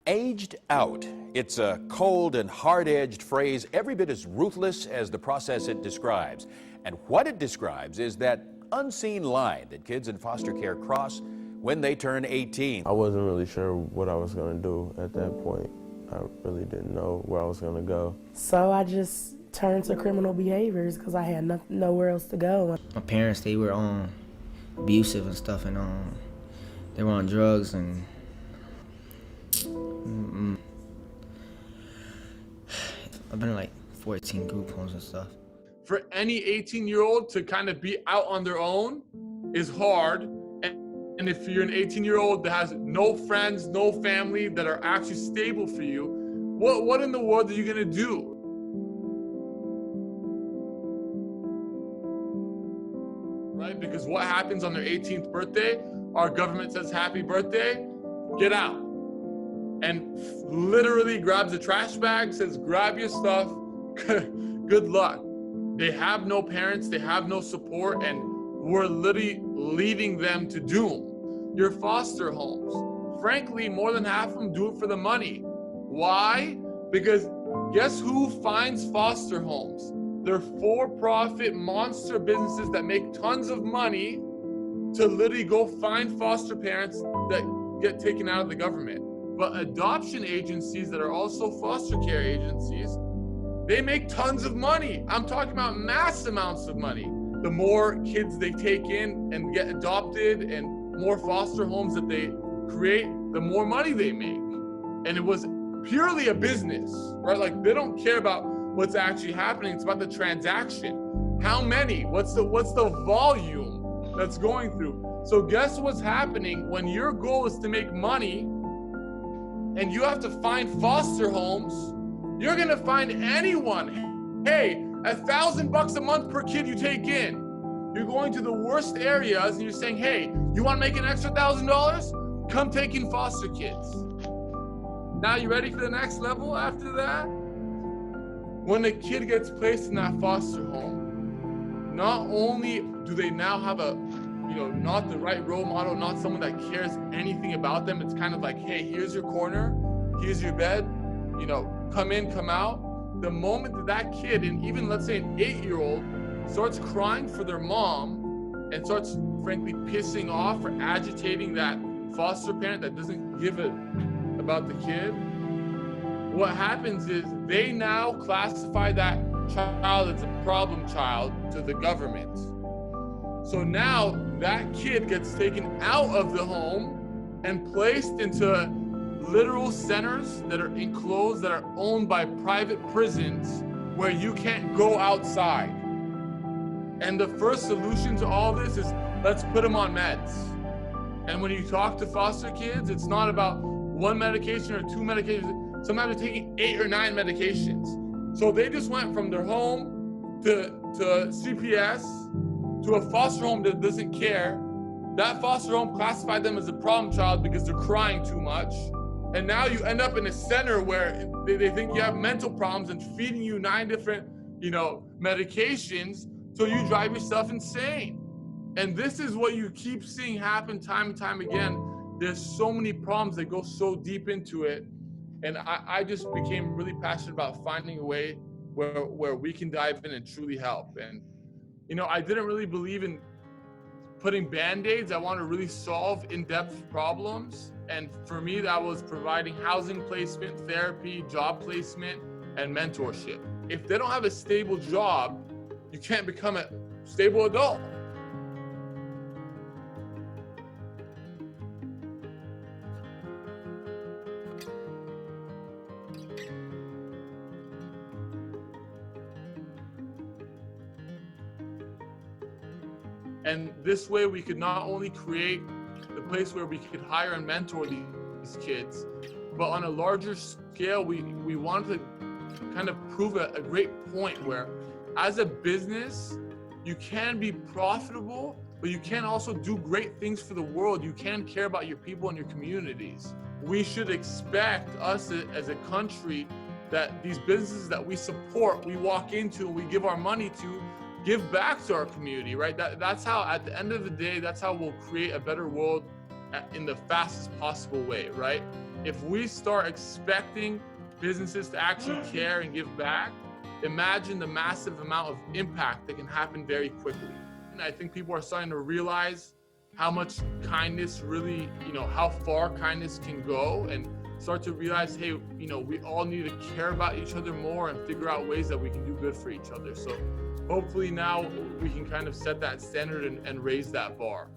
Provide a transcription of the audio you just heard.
Aged out. It's a cold and hard-edged phrase, every bit as ruthless as the process it describes. And what it describes is that unseen line that kids in foster care cross when they turn 18. I wasn't really sure what I was going to do at that point. I really didn't know where I was going to go. So I just turned to criminal behaviors because I had nowhere else to go. My parents, they were abusive and stuff, and they were on drugs, and I've been in like 14 group homes and stuff. For any 18-year-old to kind of be out on their own is hard. And if you're an 18-year-old that has no friends, no family that are actually stable for you, what in the world are you gonna do? Right? Because what happens on their 18th birthday, our government says happy birthday, get out. And literally grabs a trash bag, says grab your stuff, good luck. They have no parents, they have no support, and we're literally leaving them to doom. Your foster homes, frankly, more than half of them do it for the money. Why? Because guess who finds foster homes? They're for-profit monster businesses that make tons of money to literally go find foster parents that get taken out of the government. But adoption agencies that are also foster care agencies, they make tons of money. I'm talking about mass amounts of money. The more kids they take in and get adopted and more foster homes that they create, the more money they make. And it was purely a business, right? Like they don't care about what's actually happening. It's about the transaction. How many? What's the volume that's going through? So guess what's happening when your goal is to make money and you have to find foster homes? You're gonna find anyone. Hey, $1,000 a month per kid you take in. You're going to the worst areas and you're saying, hey, you wanna make an extra $1,000? Come take in foster kids. Now you ready for the next level after that? When a kid gets placed in that foster home, not only do they now have not the right role model, not someone that cares anything about them. It's kind of like, hey, here's your corner, here's your bed, come in, come out. The moment that kid, and even let's say an 8-year-old, starts crying for their mom and starts frankly pissing off or agitating that foster parent that doesn't give a about the kid, what happens is they now classify that child as a problem child to the government. So now that kid gets taken out of the home and placed into literal centers that are enclosed, that are owned by private prisons where you can't go outside. And the first solution to all this is let's put them on meds. And when you talk to foster kids, it's not about one medication or two medications. Sometimes they're taking 8 or 9 medications. So they just went from their home to CPS to a foster home that doesn't care. That foster home classified them as a problem child because they're crying too much. And now you end up in a center where they think you have mental problems and feeding you 9 different, medications, so you drive yourself insane. And this is what you keep seeing happen time and time again. There's so many problems that go so deep into it. And I just became really passionate about finding a way where we can dive in and truly help. And, I didn't really believe in putting Band-Aids. I want to really solve in-depth problems. And for me, that was providing housing placement, therapy, job placement, and mentorship. If they don't have a stable job, you can't become a stable adult. And this way we could not only create the place where we could hire and mentor these kids, but on a larger scale, we wanted to kind of prove a great point where as a business, you can be profitable, but you can also do great things for the world. You can care about your people and your communities. We should expect us as a country that these businesses that we support, we walk into, we give our money to, give back to our community, right? That's how, at the end of the day, that's how we'll create a better world in the fastest possible way, right? If we start expecting businesses to actually care and give back, imagine the massive amount of impact that can happen very quickly. And I think people are starting to realize how much kindness really, how far kindness can go, and start to realize, hey, we all need to care about each other more and figure out ways that we can do good for each other. So hopefully now we can kind of set that standard and raise that bar.